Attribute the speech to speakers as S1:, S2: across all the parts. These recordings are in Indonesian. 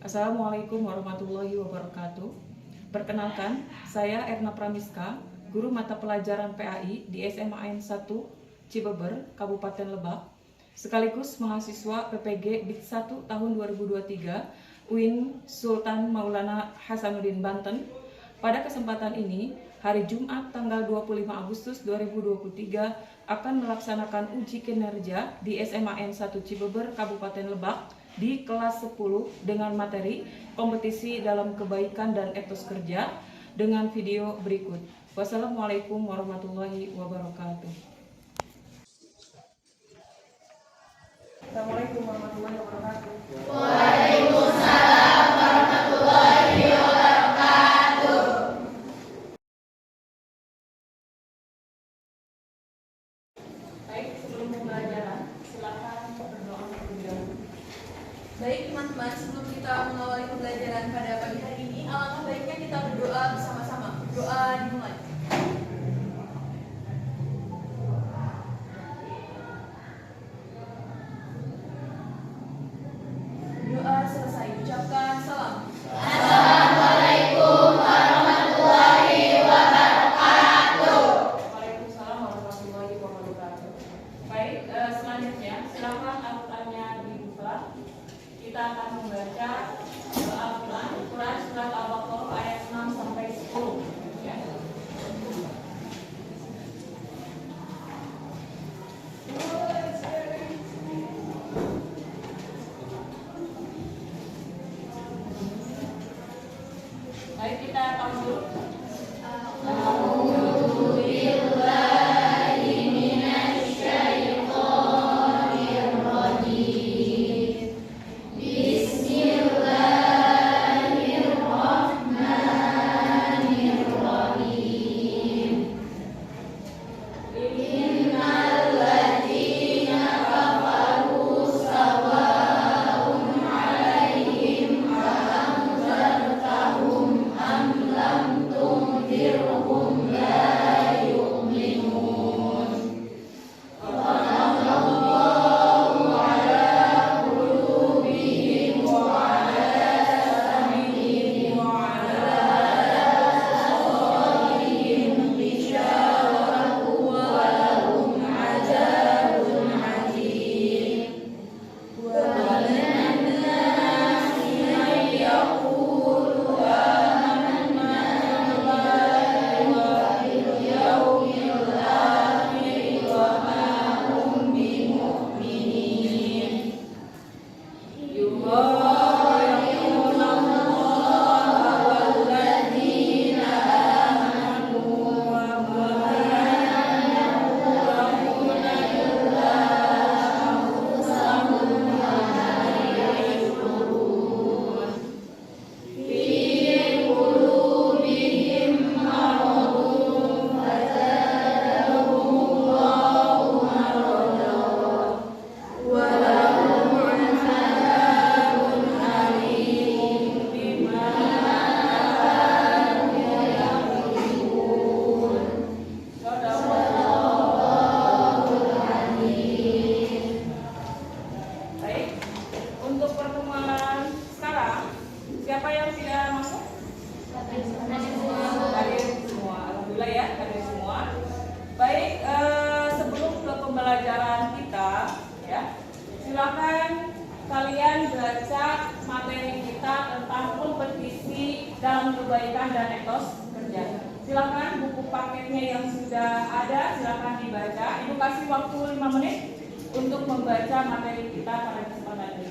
S1: Assalamualaikum warahmatullahi wabarakatuh. Perkenalkan, saya Erna Pramiska, guru mata pelajaran PAI di SMA N 1 Cibeber, Kabupaten Lebak, sekaligus mahasiswa PPG BIT 1 tahun 2023 UIN Sultan Maulana Hasanuddin Banten. Pada kesempatan ini, hari Jumat tanggal 25 Agustus 2023 akan melaksanakan uji kinerja di SMA N 1 Cibeber, Kabupaten Lebak di kelas 10 dengan materi kompetisi dalam kebaikan dan etos kerja dengan video berikut. Wassalamualaikum warahmatullahi wabarakatuh. Assalamualaikum warahmatullahi wabarakatuh.
S2: Waalaikumsalam warahmatullahi wabarakatuh.
S1: Baik, sebelum pembelajaran, silakan berdoa terlebih dahulu.
S2: Baik teman-teman, sebelum kita mengawali pembelajaran pada pagi hari ini, alangkah baiknya kita berdoa bersama-sama. Doa dimulai. Doa selesai, ucapkan salam.
S3: Assalamualaikum warahmatullahi wabarakatuh.
S1: Waalaikumsalam warahmatullahi wabarakatuh. Baik, selanjutnya silakan Al-Qur'annya dibuka. Kita akan membaca Al-Quran surat Al-Baqarah ayat 6 sampai 10. Ya. Baik, kita tahu dulu. Silakan kalian baca materi kita tentang kompetisi dalam kebaikan dan etos kerja. Silakan buku paketnya yang sudah ada, silakan dibaca. Ibu kasih waktu 5 menit untuk membaca materi kita pada kesempatan ini.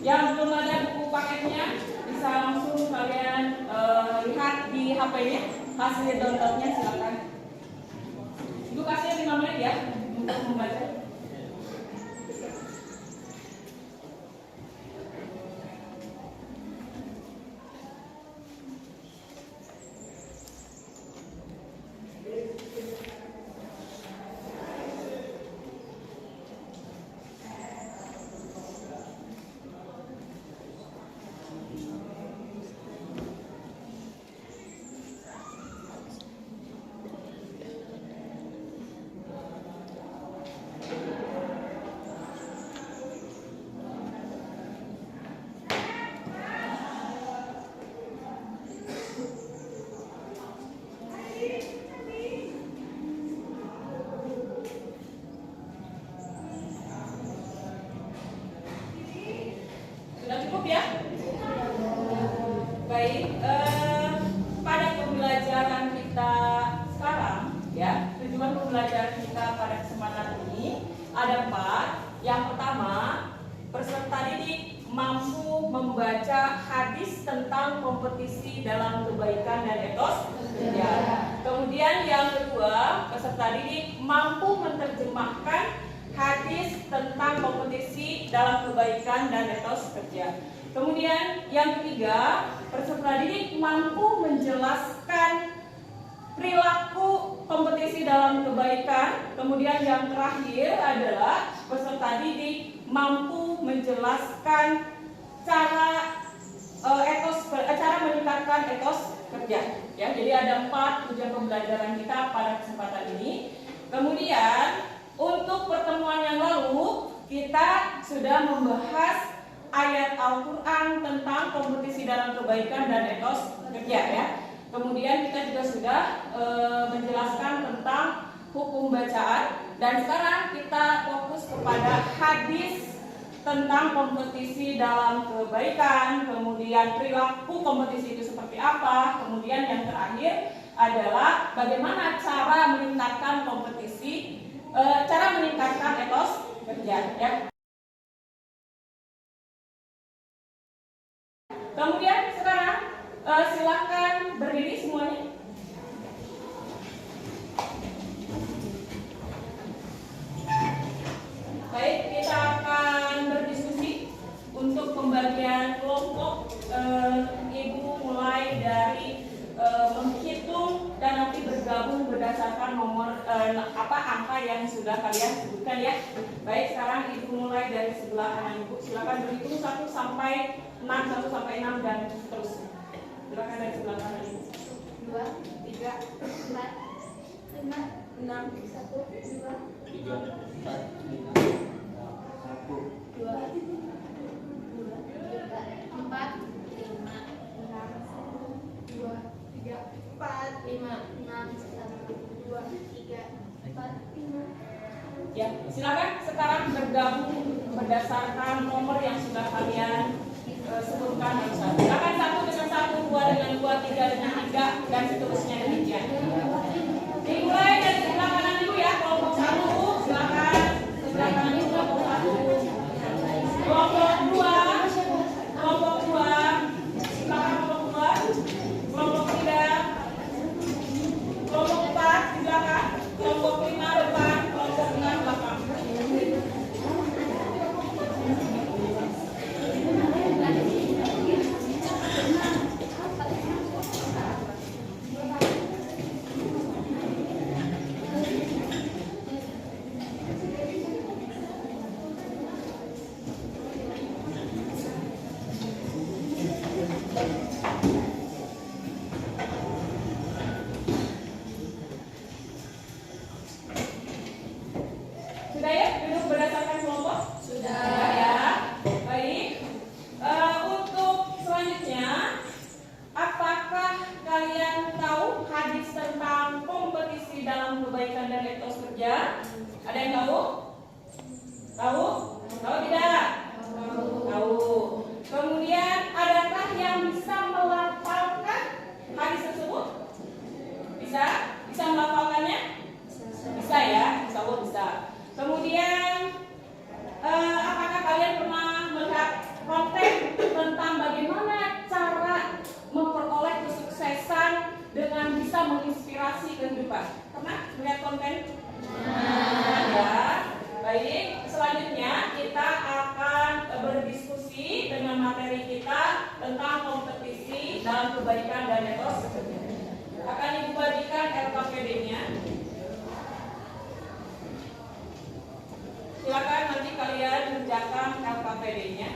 S1: Yang belum ada buku paketnya, bisa langsung kalian lihat di HP-nya, hasil downloadnya silakan. Ibu kasih 5 menit ya untuk membaca. pembelajaran kita pada kesempatan ini ada 4. Yang pertama, peserta didik mampu membaca hadis tentang kompetisi dalam kebaikan dan etos kerja. Kemudian yang kedua, peserta didik mampu menerjemahkan hadis tentang kompetisi dalam kebaikan dan etos kerja. Kemudian yang ketiga, peserta didik mampu menjelaskan perilaku kompetisi dalam kebaikan. Kemudian yang terakhir adalah peserta didik mampu menjelaskan cara meningkatkan etos kerja. Ya, jadi ada 4 tujuan pembelajaran kita pada kesempatan ini. Kemudian untuk pertemuan yang lalu kita sudah membahas ayat Al-Quran tentang kompetisi dalam kebaikan dan etos kerja ya. Kemudian kita juga sudah menjelaskan tentang hukum bacaan, dan sekarang kita fokus kepada hadis tentang kompetisi dalam kebaikan, kemudian perilaku kompetisi itu seperti apa, kemudian yang terakhir adalah bagaimana cara meningkatkan kompetisi, cara meningkatkan etos kerja ya. Kemudian sekarang silakan berdiri semuanya. Baik, kita akan berdiskusi untuk pembagian kelompok. Ibu mulai dari menghitung dan nanti bergabung berdasarkan nomor angka yang sudah kalian sebutkan ya. Baik, sekarang Ibu mulai dari sebelah kanan Ibu. Silakan berhitung 1 sampai 6, 1 sampai 6 dan seterusnya. Silakan dari sebelah kanan Ibu.
S3: 2, 3, 4, 5, 6, 1, 2, 3, 4, 5, 2, 5.
S1: Ya, silakan sekarang bergabung berdasarkan nomor yang sudah kalian sebutkan barusan. Silakan 1 dengan 1, 2 dengan 2, 3 dengan 3 dan seterusnya demikian. Dimulai dari sebelah kanan dulu ya, kelompok 1 silakan sebelah kanan dulu kelompok 1. Kelompok 2, kelompok 2 silakan kelompok 2. Kelompok 3, kelompok 4 silakan. Kelompok 5 depan, kelompok 6 belakang. Sudah ya, duduk berdasarkan kelompok? Sudah ya. Baik. Untuk selanjutnya, apakah kalian tahu hadis tentang kompetisi dalam kebaikan dan etos kerja? Ada yang tahu? Tahu? Tahu tidak? Tahu. Kemudian, adakah yang bisa melafalkan hadis tersebut? Bisa? Bisa melafalkannya? Bisa ya, insya Allah bisa. Kemudian apakah kalian pernah melihat konten tentang bagaimana cara memperoleh kesuksesan dengan bisa menginspirasi kehidupan? Pernah melihat konten? Ya. Baik, selanjutnya kita akan berdiskusi dengan materi kita tentang kompetisi dalam kebaikan dan etos kerja. Akan Ibu bagikan LKPD-nya. Silakan nanti kalian kerjakan LKPD-nya.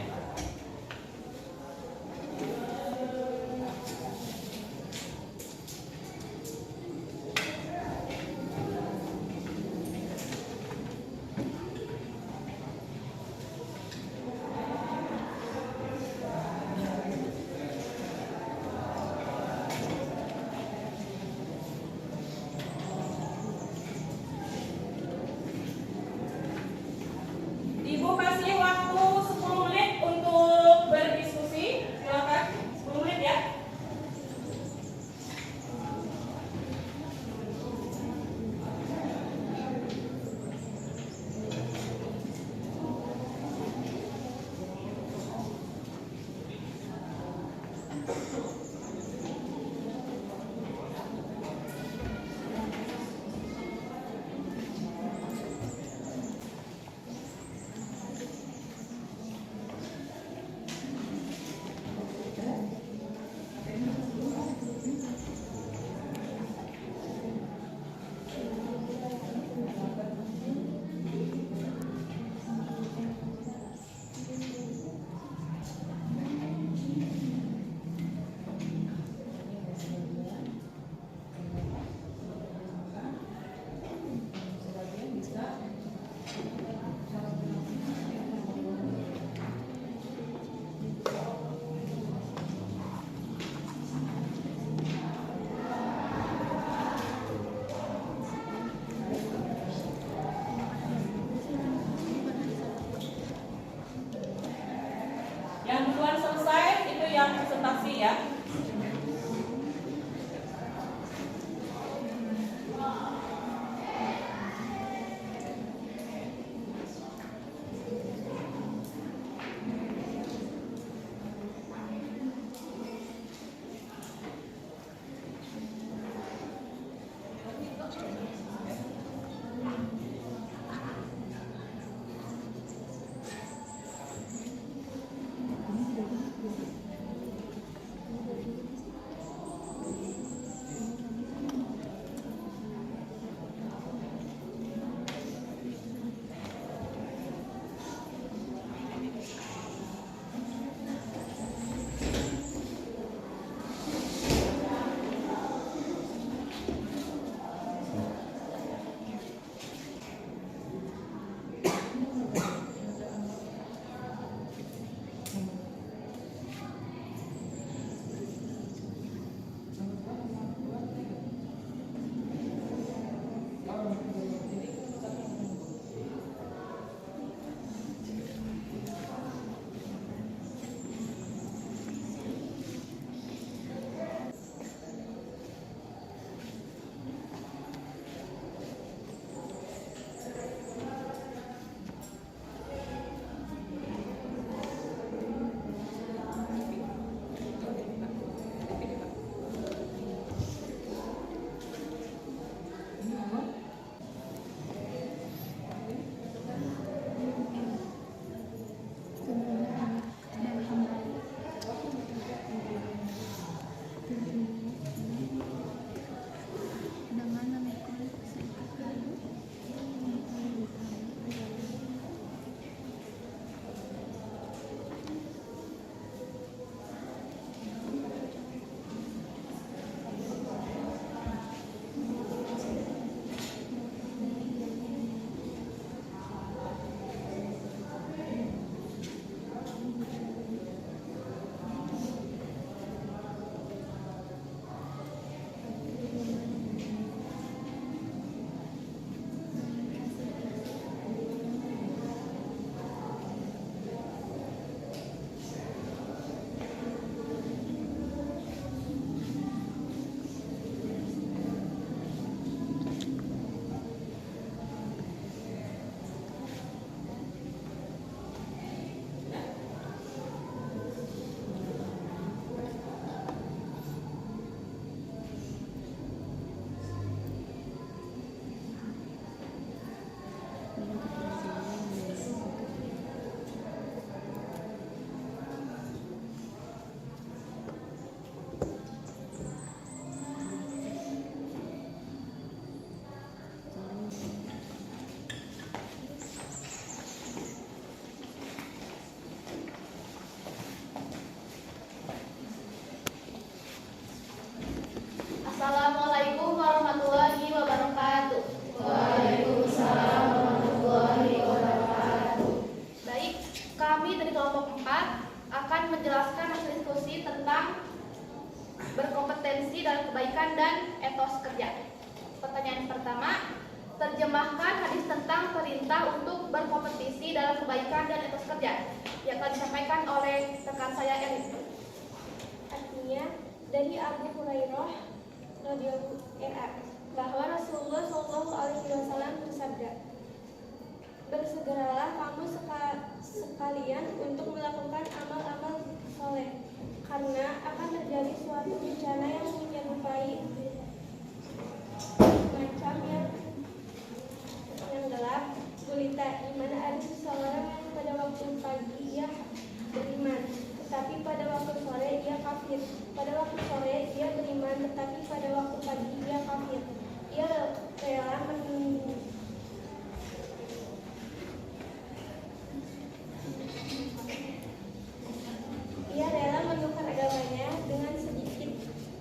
S3: berkompetisi dalam kebaikan dan etos kerja. Pertanyaan pertama, terjemahkan hadis tentang perintah untuk berkompetisi dalam kebaikan dan etos kerja yang akan disampaikan oleh rekan saya Erin.
S4: Artinya, dari Abu Hurairah radhiyallahu anhu bahwa Rasulullah SAW bersabda, bersegeralah kamu sekalian untuk melakukan amal-amal soleh, karena akan terjadi suatu bencana yang menyerupai macam yang gelap gulita, di mana ada seseorang yang pada waktu pagi ia beriman, tetapi pada waktu sore ia kafir. Pada waktu sore ia beriman, tetapi pada waktu pagi ia kafir. Ia rela menukar agamanya dengan sedikit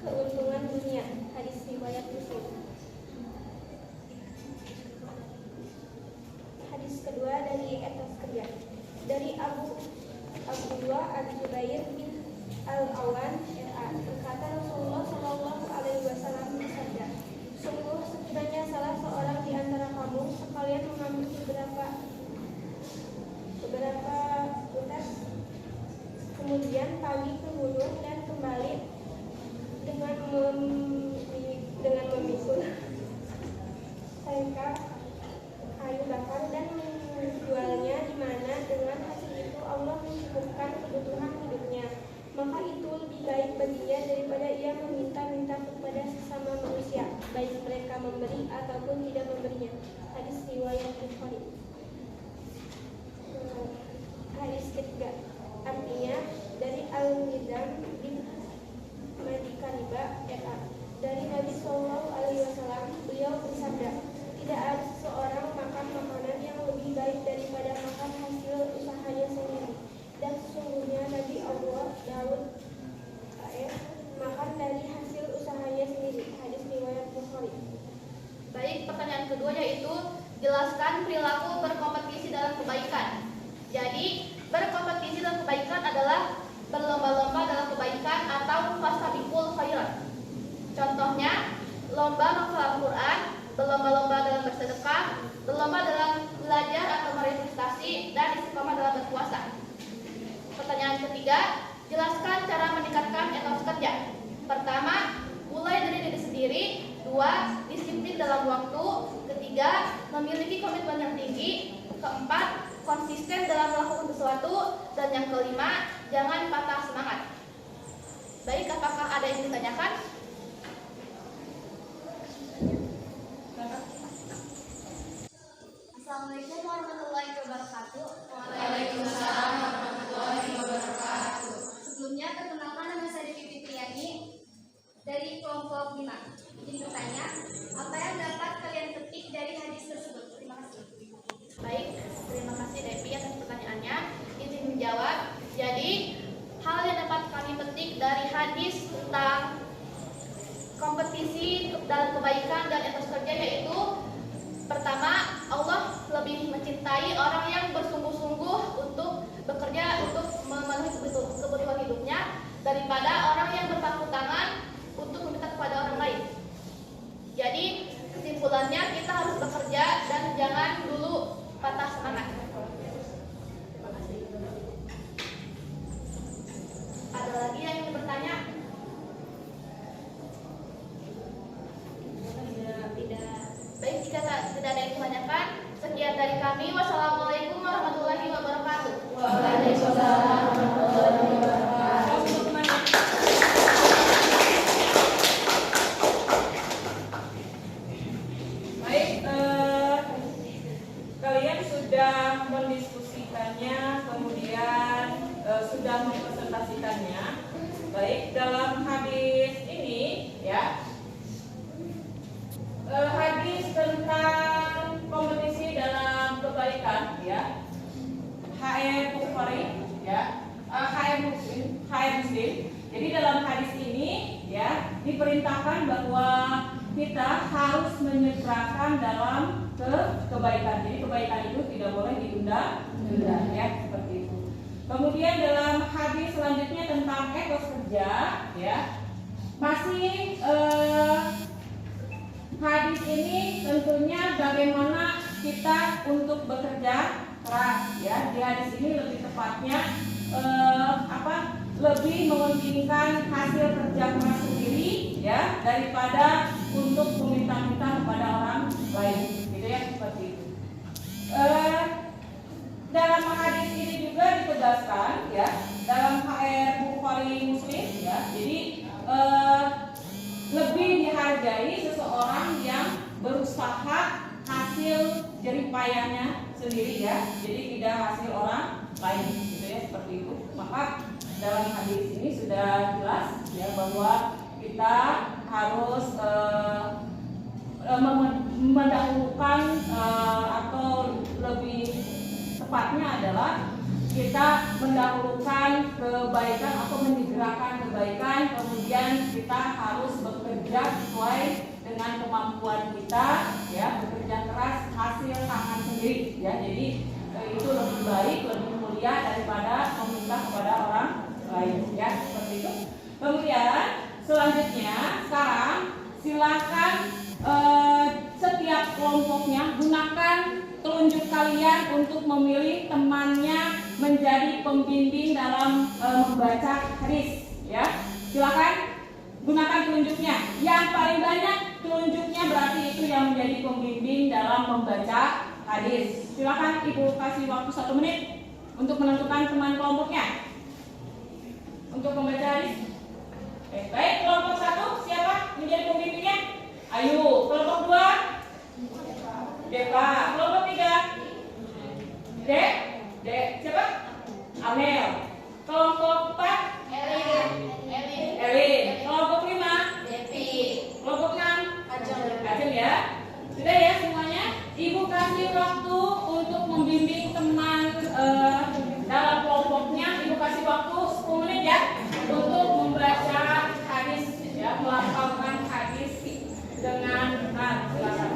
S4: keuntungan dunia. Hadis riwayat Muslim. Hadis kedua dari etos kerja. Dari Abu Jubair bin Al-Awan berkata, Rasulullah SAW bersabda, sungguh sekiranya salah seorang di antara kamu sekalian mengambil beberapa utas, kemudian pergi ke gunung dan kembali dengan memikul sengkak kayu bakar dan menjualnya, di mana dengan hasil itu Allah mencukupkan kebutuhan hidupnya, maka itu lebih baik baginya daripada ia meminta-minta kepada sesama manusia, baik mereka memberi ataupun tidak memberinya. Hadis riwayat Bukhari. Hadis ketiga, artinya dari Al-Nizam bin Madikariba dari Nabi SAW, beliau bersabda, tidak ada seseorang makan makanan yang lebih baik daripada makan hasil usahanya sendiri, dan sesungguhnya Nabi Allah Daud makan dari hasil usahanya sendiri. Hadis riwayat Bukhari.
S3: Baik, pertanyaan kedua yaitu jelaskan perilaku berkompetisi dalam kebaikan. Jadi, berkompetisi dalam kebaikan adalah berlomba-lomba dalam kebaikan atau fastabiqul khairat. Contohnya, lomba menghafal Al-Quran, berlomba-lomba dalam bersedekah, berlomba dalam belajar atau meraih prestasi, dan istiqomah dalam berpuasa. Pertanyaan ketiga, jelaskan cara meningkatkan etos kerja. Pertama, mulai dari diri sendiri. Dua, disiplin dalam waktu. Ketiga, memiliki komitmen yang tinggi. Keempat, konsisten dalam melakukan sesuatu. Dan yang kelima, jangan patah semangat. Baik, apakah ada yang ditanyakan?
S4: Assalamualaikum warahmatullahi wabarakatuh.
S2: Waalaikumsalam warahmatullahi wabarakatuh.
S4: Sebelumnya, perkenalkan nama saya Devi Fitriani dari kelompok 5. Izin bertanya, apa yang dapat kalian petik dari hadis tersebut? Terima kasih.
S3: Baik, terima kasih Devi atas pertanyaannya. Izin menjawab. Jadi, hal yang dapat kami petik dari hadis tentang kompetisi dalam kebaikan dan etos kerja yaitu pertama, Allah lebih mencintai orang yang bersungguh-sungguh untuk bekerja untuk memenuhi kebutuhan hidupnya daripada orang yang berpangku tangan untuk meminta kepada orang lain. Jadi kesimpulannya kita harus bekerja dan jangan dulu patah semangat. Terima kasih. Ada lagi yang ingin bertanya? Tidak. Baik, jika tidak ada yang ditanyakan, sekian dari kami. Wassalamualaikum warahmatullahi wabarakatuh.
S2: Waalaikumsalam warahmatullahi wabarakatuh.
S1: Baik, kalian sudah mendiskusikannya, kemudian sudah mempresentasikannya. Baik, dalam hadis ini ya, hadis tentang kompetisi dalam kebaikan ya, Bukhari ya, Muslim. Jadi dalam hadis ini ya diperintahkan bahwa kita harus menyegerakan dalam kebaikan. Jadi kebaikan itu tidak boleh ditunda ya, seperti itu. Kemudian dalam hadis selanjutnya tentang etos kerja ya, masih hadis ini tentunya bagaimana kita untuk bekerja keras ya. Di hadis ini lebih tepatnya lebih mementingkan hasil kerja keras sendiri ya daripada untuk meminta-minta kepada orang lain gitu ya, seperti itu. Dalam hadis ini juga ditegaskan ya dalam Bukhari Muslim ya, jadi lebih dihargai seseorang yang berusaha hasil jeripayahnya sendiri ya, jadi tidak hasil orang lain gitu ya, seperti itu. Maka dalam hadis ini sudah jelas ya bahwa kita harus mendahulukan atau lebih tepatnya adalah kita mendahulukan kebaikan atau menyegerakan kebaikan, kemudian kita harus bekerja sesuai dengan kemampuan kita ya, bekerja keras hasil tangan sendiri ya. Jadi itu lebih baik, lebih mulia daripada meminta kepada orang lain ya, seperti itu. Kemudian selanjutnya sekarang silakan setiap kelompoknya gunakan telunjuk kalian untuk memilih temannya menjadi pembimbing dalam membaca hadis ya. Silakan gunakan telunjuknya. Yang paling banyak telunjuknya berarti itu yang menjadi pembimbing dalam membaca hadis. Silakan Ibu kasih waktu 1 menit untuk menentukan teman kelompoknya untuk membaca hadis. Baik, kelompok 1 siapa menjadi pembimbingnya? Ayu. Kelompok 2 Deva. Kelompok 3 Dek siapa? Amel. Kelompok 4 Elin. Kelompok 5
S3: Devi.
S1: Kelompok 6
S3: Ajeng.
S1: ya. Sudah ya semuanya. Ibu kasih waktu untuk membimbing teman dalam kelompoknya. Ibu kasih waktu 10 menit ya untuk membaca hadis ya, melafalkan hadis dengan benar. Silakan.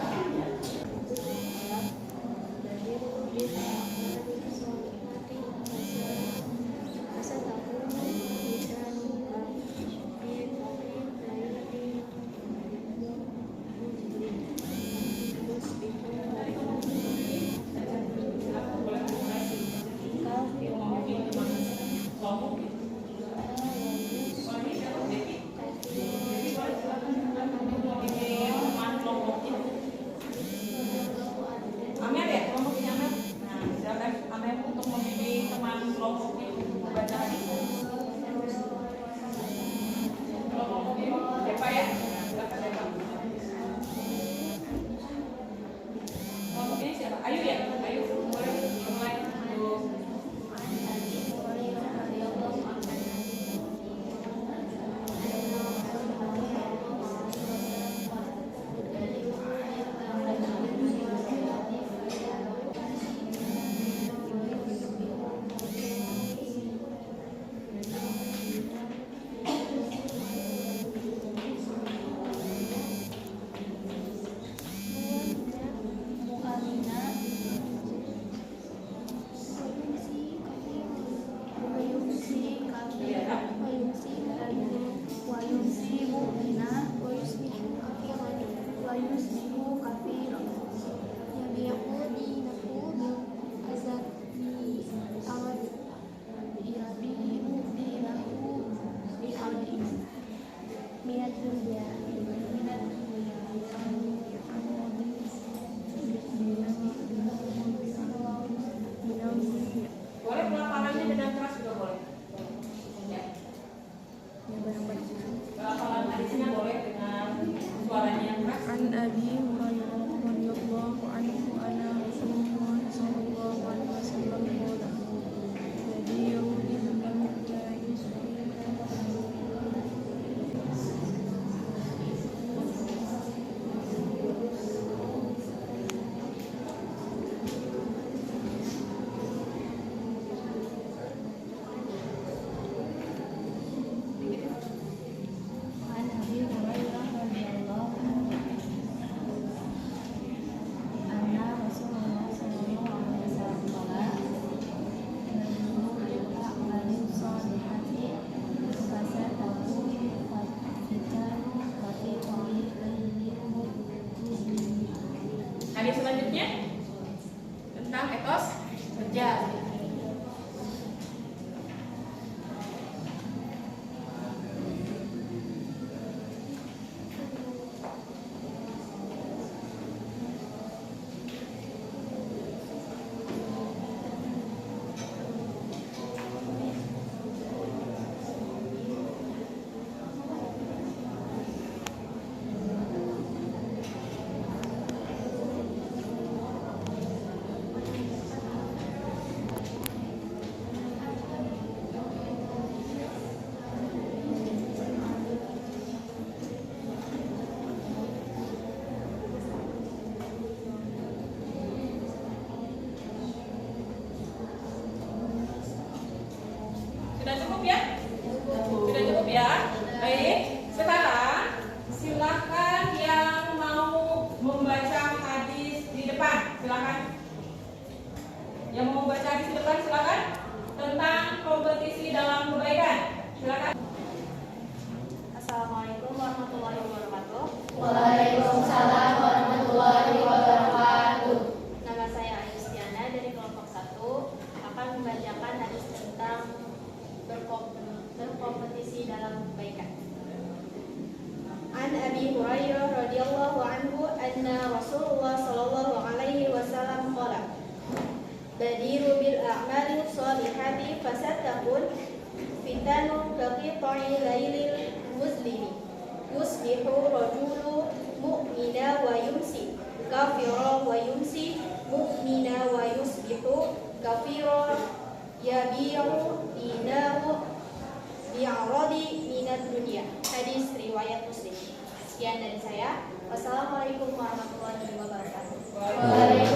S1: Amel ya, kelompoknya Amel. Nah, silakan Amel untuk membimbing teman kelompoknya membaca hadis. Kelompoknya Deva ya. Silakan Deva. Kelompoknya siapa? Ayu ya? Ayu, boleh mulai. Boleh pelafalannya dengan keras juga boleh. Ya. Pelafalan hadisnya boleh dengan suaranya yang keras.
S5: An Abi Hurairah radhiyallahu anhu anna Rasulullah sallallahu alaihi wasallam qala yadiru bil jais
S4: Abi Hurairah radhiyallahu anhu anna Rasulullah sallallahu alaihi wasallam qala badiru bil a'mali sholihati fasatakun fitanun kaqita'i lailil muslimi yusbihu rajulu mu'mina wa yumsi kafira wa yumsi mu'mina wa yusbihu kafira yabi'u dinahu bi'aradi minad dunya. Hadis riwayat Muslim. Sekian dari saya. Wassalamualaikum warahmatullahi wabarakatuh.
S1: Baik,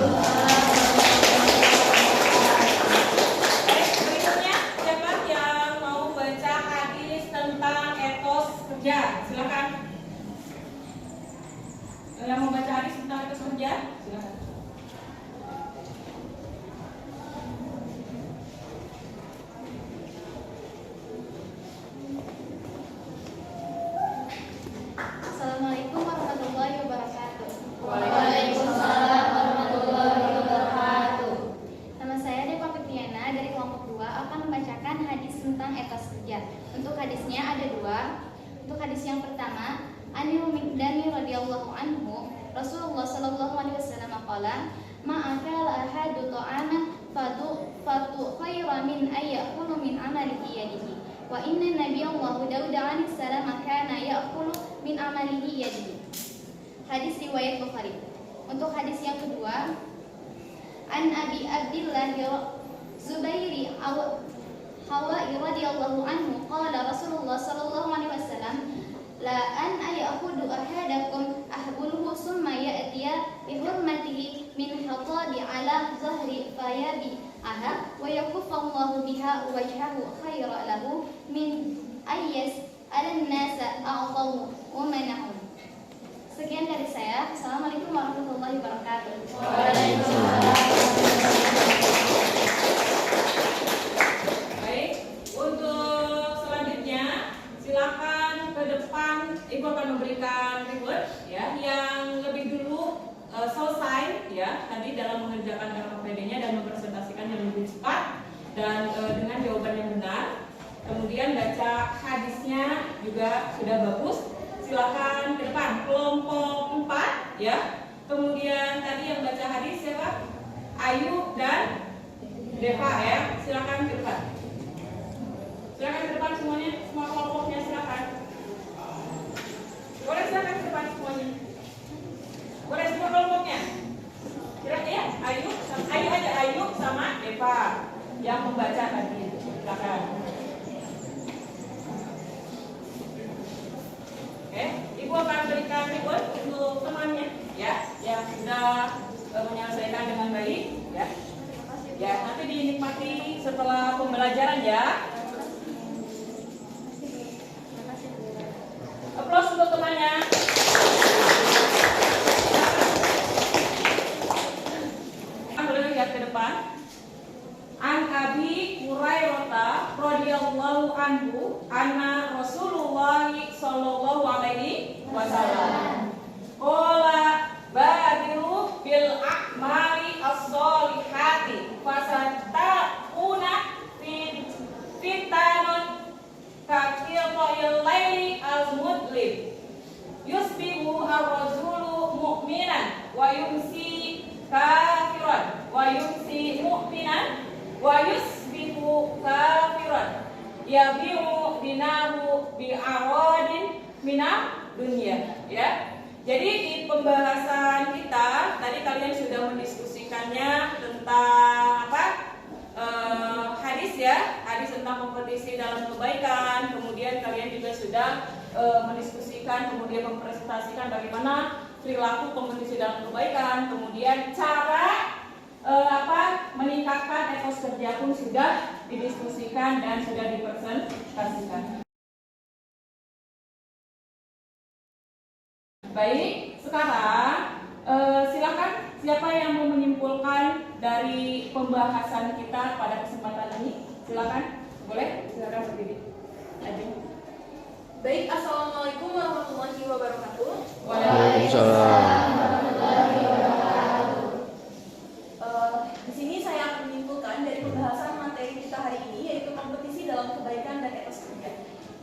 S1: berikutnya siapa yang mau baca hadis tentang etos kerja? Silakan. Yang mau baca hadis tentang etos kerja? Silakan.
S3: Assalamualaikum warahmatullahi wabarakatuh.
S2: Waalaikumsalam warahmatullahi wabarakatuh.
S3: Nama saya Deva Fitriana dari kelompok 2 akan membacakan hadis tentang etos kerja. Untuk hadisnya ada 2. Untuk hadis yang pertama, Anil Mikdani radhiyallahu anhu, Rasulullah sallallahu alaihi wasallam qala, "Ma'akala ahadu ta'aman fatu khairan min ayyakulu min amalihi yadihi." Wa inna nabiyallahu Daud alaihi salam kana ya'kulu min amalihi yadihi. Hadis riwayat Bukhari. Untuk hadis yang kedua, An Abi Abdillah Zubairi Hawa'i radhiyallahu anhu qala Rasulullah sallallahu alaihi wasallam la an ayakhudhu ahadakum ahbuluhu summa ya'tiya bi hurmatihi min hatabi ala zahri fayabi aha wa yakufallahu biha wajhahu khayra lahu min ayyas al-nasa a'tahu wa manahum. Sekian dari saya. Assalamualaikum warahmatullahi wabarakatuh.
S1: Baik, untuk selanjutnya silakan ke depan. Ibu akan memberikan reward ya, yang lebih dulu selesai ya tadi dalam mengerjakan RPD-nya dan mempresentasikan yang lebih cepat dan dengan jawaban yang benar. Kemudian baca hadisnya juga sudah bagus. Silakan ke depan kelompok 4 ya. Kemudian tadi yang baca hadis siapa? Ayu dan Deva ya. Silakan ke depan. Silakan ke depan semuanya, semua kelompoknya silakan. Boleh silakan ke depan semuanya. Boleh semua kelompoknya. Silakan ya. Ayu aja Ayu sama Deva yang membaca tadi. Silakan. Oke, Ibu akan berikan reward untuk temannya ya yang sudah menyelesaikan dengan baik ya. Ya, nanti dinikmati setelah pembelajaran ya. Aplaus untuk temannya. Boleh lihat ke depan. An Abi Hurairah radhiyallahu anhu anna Rasulullah sallallahu alaihi wasallam qala badiru bil a'mali as-solihati fasataquna fitanun kaqil laili al-mudlim yusbihu ar-rajulu mu'minan wa yumsi kafiran wa yumsi mu'minan wa yusbihu kafiran yabi'u dinahu bi'aradin minad dunya ya. Jadi di pembahasan kita tadi kalian sudah mendiskusikannya tentang apa? Hadis ya, hadis tentang kompetisi dalam kebaikan. Kemudian kalian juga sudah mendiskusikan, kemudian mempresentasikan bagaimana perilaku kompetisi dalam kebaikan. Kemudian cara meningkatkan etos kerja pun sudah didiskusikan dan sudah dipresentasikan. Baik, sekarang silakan siapa yang mau menyimpulkan dari pembahasan kita pada kesempatan ini? Silakan, boleh? Silakan berdiri.
S2: Baik, assalamualaikum warahmatullahi wabarakatuh.
S5: Waalaikumsalam.
S2: Di sini saya akan menyimpulkan dari pembahasan materi kita hari ini, yaitu kompetisi dalam kebaikan dan etos kerja.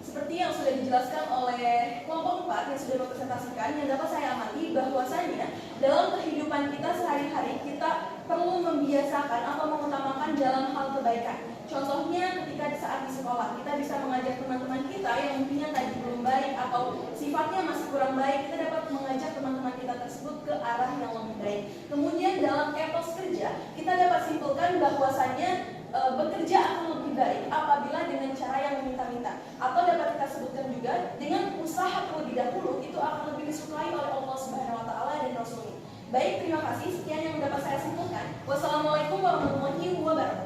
S2: Seperti yang sudah dijelaskan oleh kelompok 4 yang sudah mempresentasikan informasikan, yang dapat saya amati bahwasanya dalam kehidupan kita sehari-hari kita perlu membiasakan atau mengutamakan dalam hal kebaikan. Contohnya ketika saat di sekolah kita bisa mengajak teman-teman kita yang mungkinnya tadi belum baik atau sifatnya masih kurang baik, kita dapat mengajak teman-teman kita tersebut ke arah yang lebih baik. Kemudian dalam etos kerja kita dapat simpulkan bahwasanya bekerja akan lebih baik apabila dengan cara yang meminta-minta, atau dapat kita sebutkan juga dengan usaha terlebih dahulu itu akan lebih disukai oleh Allah Subhanahu wa taala dan Rasulnya. Baik, terima kasih. Sekian yang dapat saya simpulkan. Wassalamualaikum warahmatullahi wabarakatuh.